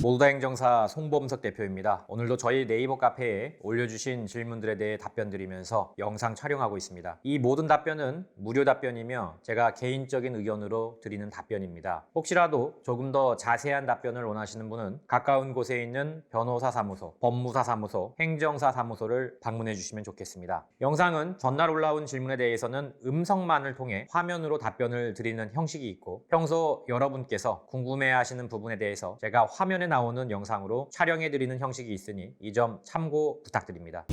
몰다행정사 송범석 대표입니다. 오늘도 저희 네이버 카페에 올려주신 질문들에 대해 답변 드리면서 영상 촬영하고 있습니다. 이 모든 답변은 무료 답변이며 제가 개인적인 의견으로 드리는 답변입니다. 혹시라도 조금 더 자세한 답변을 원하시는 분은 가까운 곳에 있는 변호사 사무소, 법무사 사무소, 행정사 사무소를 방문해 주시면 좋겠습니다. 영상은 전날 올라온 질문에 대해서는 음성만을 통해 화면으로 답변을 드리는 형식이 있고, 평소 여러분께서 궁금해하시는 부분에 대해서 제가 화면에 나오는 영상으로 촬영해드리는 형식이 있으니 이 점 참고 부탁드립니다.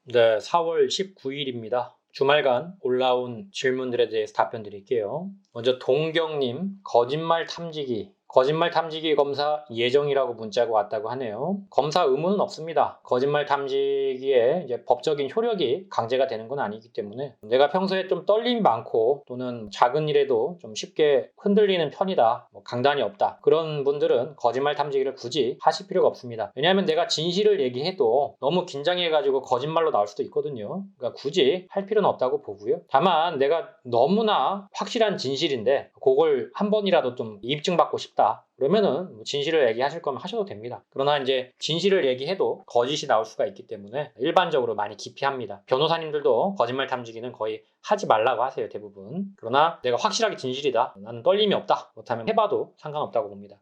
네, 4월 19일입니다. 주말간 올라온 질문들에 대해서 답변 드릴게요. 먼저 동경님, 거짓말 탐지기 검사 예정이라고 문자가 왔다고 하네요. 검사 의무는 없습니다. 거짓말 탐지기에 이제 법적인 효력이 강제가 되는 건 아니기 때문에, 내가 평소에 좀 떨림이 많고 또는 작은 일에도 좀 쉽게 흔들리는 편이다, 강단이 없다, 그런 분들은 거짓말 탐지기를 굳이 하실 필요가 없습니다. 왜냐하면 내가 진실을 얘기해도 너무 긴장해가지고 거짓말로 나올 수도 있거든요. 그러니까 굳이 할 필요는 없다고 보고요. 다만 내가 너무나 확실한 진실인데 그걸 한 번이라도 좀 입증받고 싶다, 그러면은 진실을 얘기하실 거면 하셔도 됩니다. 그러나 이제 진실을 얘기해도 거짓이 나올 수가 있기 때문에 일반적으로 많이 기피합니다. 변호사님들도 거짓말 탐지기는 거의 하지 말라고 하세요, 대부분. 그러나 내가 확실하게 진실이다, 나는 떨림이 없다, 그렇다면 해봐도 상관없다고 봅니다.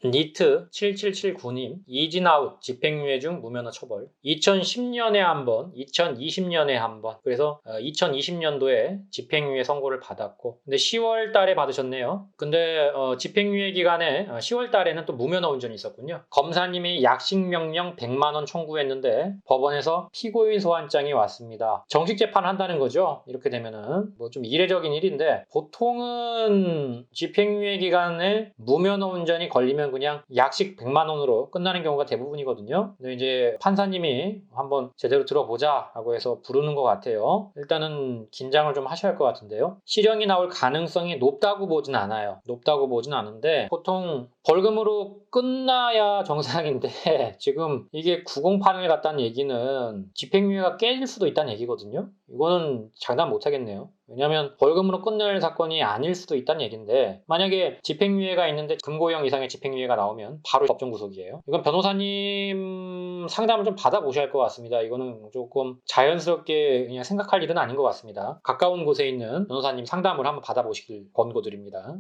니트 7779님, 이진아웃 집행유예 중 무면허 처벌. 2010년에 한 번, 2020년에 한 번, 그래서 2020년도에 집행유예 선고를 받았고, 근데 10월 달에 받으셨네요. 근데 집행유예 기간에 10월 달에는 또 무면허 운전이 있었군요. 검사님이 약식명령 100만 원 청구했는데 법원에서 피고인 소환장이 왔습니다. 정식 재판 한다는 거죠. 이렇게 되면은 뭐 좀 이례적인 일인데, 보통은 집행유예 기간에 무면허 운전이 걸리면 그냥 약식 100만 원으로 끝나는 경우가 대부분이거든요. 근데 이제 판사님이 한번 제대로 들어보자 라고 해서 부르는 것 같아요. 일단은 긴장을 좀 하셔야 할 것 같은데요. 실형이 나올 가능성이 높다고 보진 않아요. 높다고 보진 않은데 보통 벌금으로 끝나야 정상인데 지금 이게 908을 갔다는 얘기는 집행유예가 깨질 수도 있다는 얘기거든요. 이거는 장담 못 하겠네요. 왜냐하면 벌금으로 끝낼 사건이 아닐 수도 있다는 얘기인데, 만약에 집행유예가 있는데 금고형 이상의 집행유예가 나오면 바로 법정 구속이에요. 이건 변호사님 상담을 좀 받아보셔야 할 것 같습니다. 이거는 조금 자연스럽게 그냥 생각할 일은 아닌 것 같습니다. 가까운 곳에 있는 변호사님 상담을 한번 받아보시길 권고드립니다.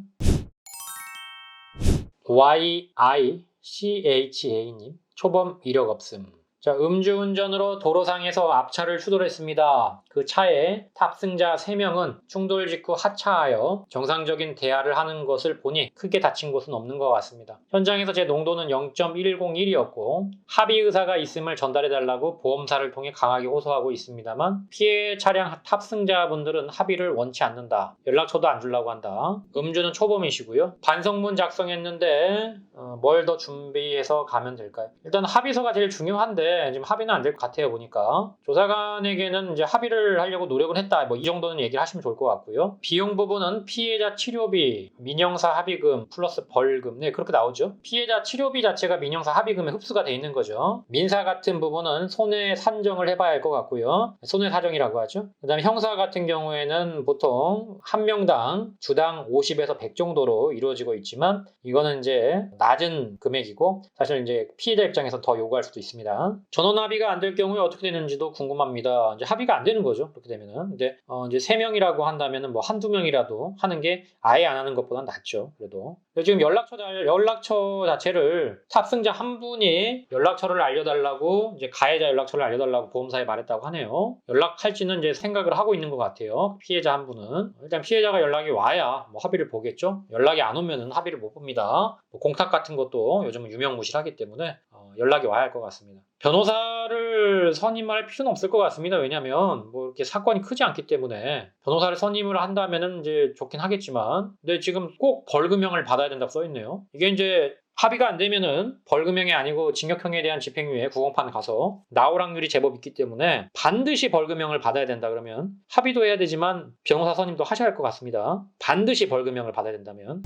YICHA님, 초범 이력 없음. 자, 음주운전으로 도로상에서 앞차를 추돌했습니다. 그 차에 탑승자 3명은 충돌 직후 하차하여 정상적인 대화를 하는 것을 보니 크게 다친 곳은 없는 것 같습니다. 현장에서 제 농도는 0.101이었고 합의 의사가 있음을 전달해달라고 보험사를 통해 강하게 호소하고 있습니다만, 피해 차량 탑승자분들은 합의를 원치 않는다, 연락처도 안 주려고 한다, 음주는 초범이시고요, 반성문 작성했는데 뭘 더 준비해서 가면 될까요? 일단 합의서가 제일 중요한데 지금 합의는 안 될 것 같아요. 보니까 조사관에게는 이제 합의를 하려고 노력을 했다, 뭐 이 정도는 얘기를 하시면 좋을 것 같고요. 비용 부분은 피해자 치료비, 민형사 합의금 플러스 벌금, 네, 그렇게 나오죠. 피해자 치료비 자체가 민형사 합의금에 흡수가 돼 있는 거죠. 민사 같은 부분은 손해 산정을 해봐야 할 것 같고요. 손해 사정이라고 하죠. 그 다음에 형사 같은 경우에는 보통 한 명당 주당 50에서 100 정도로 이루어지고 있지만, 이거는 이제 낮은 금액이고 사실 이제 피해자 입장에서 더 요구할 수도 있습니다. 전원 합의가 안 될 경우에 어떻게 되는지도 궁금합니다. 이제 합의가 안 되는 거죠. 그렇게 되면은. 근데 이제 3명이라고 한다면은 뭐 한두 명이라도 하는 게 아예 안 하는 것보단 낫죠. 그래도 지금 연락처 자체를 탑승자 한 분이 연락처를 알려달라고, 이제 가해자 연락처를 알려달라고 보험사에 말했다고 하네요. 연락할지는 이제 생각을 하고 있는 것 같아요. 피해자 한 분은. 일단 피해자가 연락이 와야 뭐 합의를 보겠죠. 연락이 안 오면은 합의를 못 봅니다. 뭐 공탁 같은 것도 요즘은 유명무실하기 때문에 연락이 와야 할 것 같습니다. 변호사를 선임할 필요는 없을 것 같습니다. 왜냐하면 뭐 이렇게 사건이 크지 않기 때문에 변호사를 선임을 한다면은 이제 좋긴 하겠지만, 근데 지금 꼭 벌금형을 받아야 된다고 써 있네요. 이게 이제 합의가 안 되면은 벌금형이 아니고 징역형에 대한 집행유예 구공판 가서 나올 확률이 제법 있기 때문에 반드시 벌금형을 받아야 된다 그러면 합의도 해야 되지만 변호사 선임도 하셔야 할 것 같습니다. 반드시 벌금형을 받아야 된다면.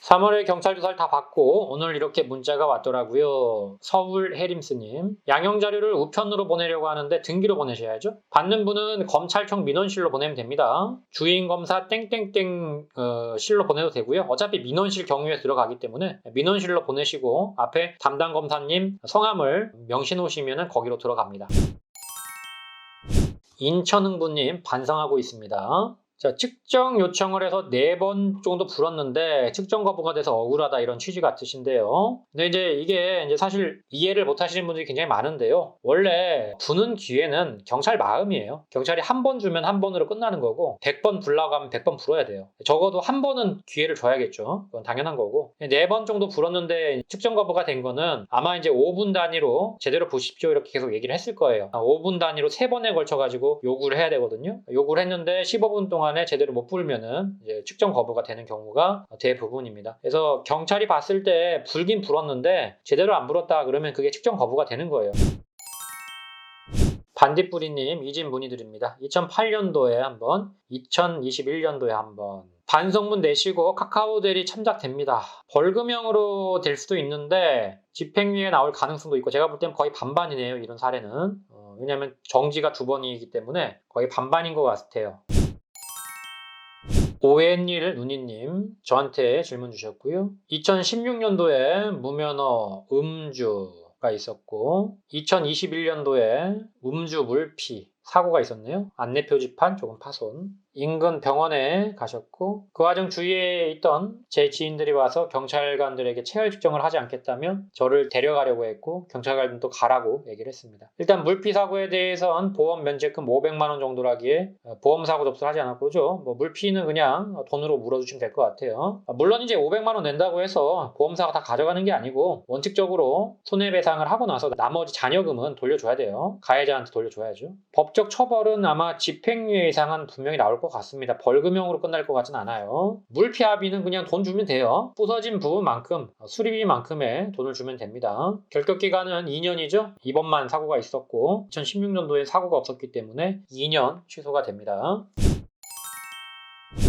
3월에 경찰 조사를 다 받고 오늘 이렇게 문자가 왔더라고요. 서울 해림스님. 양형 자료를 우편으로 보내려고 하는데 등기로 보내셔야죠. 받는 분은 검찰청 민원실로 보내면 됩니다. 주인검사 땡땡땡 실로 보내도 되고요. 어차피 민원실 경유에 들어가기 때문에 민원실로 보내시고 앞에 담당 검사님 성함을 명시 놓으시면 거기로 들어갑니다. 인천흥부님 반성하고 있습니다. 자, 측정 요청을 해서 4번 정도 불었는데 측정 거부가 돼서 억울하다 이런 취지 같으신데요. 근데 이게 사실 이해를 못 하시는 분들이 굉장히 많은데요. 원래 부는 기회는 경찰 마음이에요. 경찰이 한 번 주면 한 번으로 끝나는 거고 100번 불라고 하면 100번 불어야 돼요. 적어도 한 번은 기회를 줘야겠죠. 그건 당연한 거고 4번 정도 불었는데 측정 거부가 된 거는 아마 5분 단위로 제대로 보십시오 이렇게 계속 얘기를 했을 거예요. 5분 단위로 3번에 걸쳐가지고 요구를 해야 되거든요. 요구를 했는데 15분 동안 제대로 못 불면은 측정 거부가 되는 경우가 대부분입니다. 그래서 경찰이 봤을 때 불긴 불었는데 제대로 안 불었다 그러면 그게 측정 거부가 되는 거예요. 반딧불이님 이진 문의드립니다. 2008년도에 한번, 2021년도에 한번 반성문 내시고 카카오 대리 참작됩니다. 벌금형으로 될 수도 있는데 집행유예 나올 가능성도 있고 제가 볼 땐 거의 반반이네요. 이런 사례는 왜냐하면 정지가 2번이기 때문에 거의 반반인 것 같아요. 오웬일 누니님 저한테 질문 주셨고요. 2016년도에 무면허 음주가 있었고 2021년도에 음주 물피 사고가 있었네요. 안내 표지판 조금 파손. 인근 병원에 가셨고 그 과정 주위에 있던 제 지인들이 와서 경찰관들에게 체열 측정을 하지 않겠다면 저를 데려가려고 했고 경찰관들도 가라고 얘기를 했습니다. 일단 물피 사고에 대해서는 보험 면제금 500만 원 정도라기에 보험 사고 접수를 하지 않았고죠. 물피는 그냥 돈으로 물어주시면 될 것 같아요. 물론 500만 원 낸다고 해서 보험사가 다 가져가는 게 아니고 원칙적으로 손해배상을 하고 나서 나머지 잔여금은 돌려줘야 돼요. 가해자한테 돌려줘야죠. 법적 처벌은 아마 집행유예 이상은 분명히 나올 것 같습니다. 벌금형으로 끝날 것 같진 않아요. 물피 합의는 그냥 돈 주면 돼요. 부서진 부분만큼 수리비만큼의 돈을 주면 됩니다. 결격기간은 2년이죠. 이번만 사고가 있었고 2016년도에 사고가 없었기 때문에 2년 취소가 됩니다.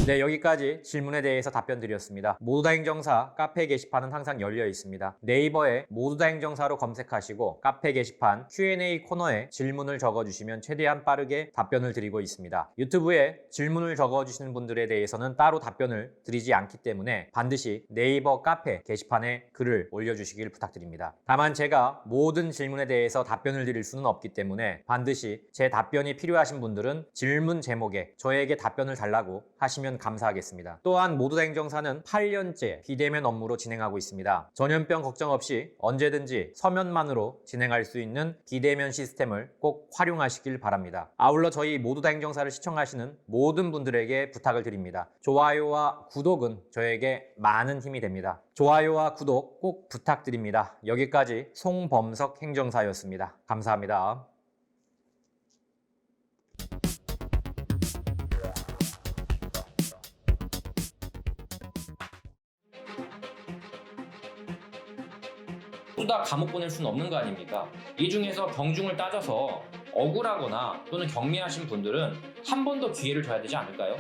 네, 여기까지 질문에 대해서 답변 드렸습니다. 모두다 행정사 카페 게시판은 항상 열려 있습니다. 네이버에 모두다 행정사로 검색하시고 카페 게시판 Q&A 코너에 질문을 적어주시면 최대한 빠르게 답변을 드리고 있습니다. 유튜브에 질문을 적어주시는 분들에 대해서는 따로 답변을 드리지 않기 때문에 반드시 네이버 카페 게시판에 글을 올려주시길 부탁드립니다. 다만 제가 모든 질문에 대해서 답변을 드릴 수는 없기 때문에 반드시 제 답변이 필요하신 분들은 질문 제목에 저에게 답변을 달라고 하시면 감사하겠습니다. 또한 모두다 행정사는 8년째 비대면 업무로 진행하고 있습니다. 전염병 걱정 없이 언제든지 서면만으로 진행할 수 있는 비대면 시스템을 꼭 활용하시길 바랍니다. 아울러 저희 모두다 행정사를 시청하시는 모든 분들에게 부탁을 드립니다. 좋아요와 구독은 저에게 많은 힘이 됩니다. 좋아요와 구독 꼭 부탁드립니다. 여기까지 송범석 행정사였습니다. 감사합니다. 모두 다 감옥 보낼 수는 없는 거 아닙니까? 이 중에서 경중을 따져서 억울하거나 또는 경미하신 분들은 한 번 더 기회를 줘야 되지 않을까요?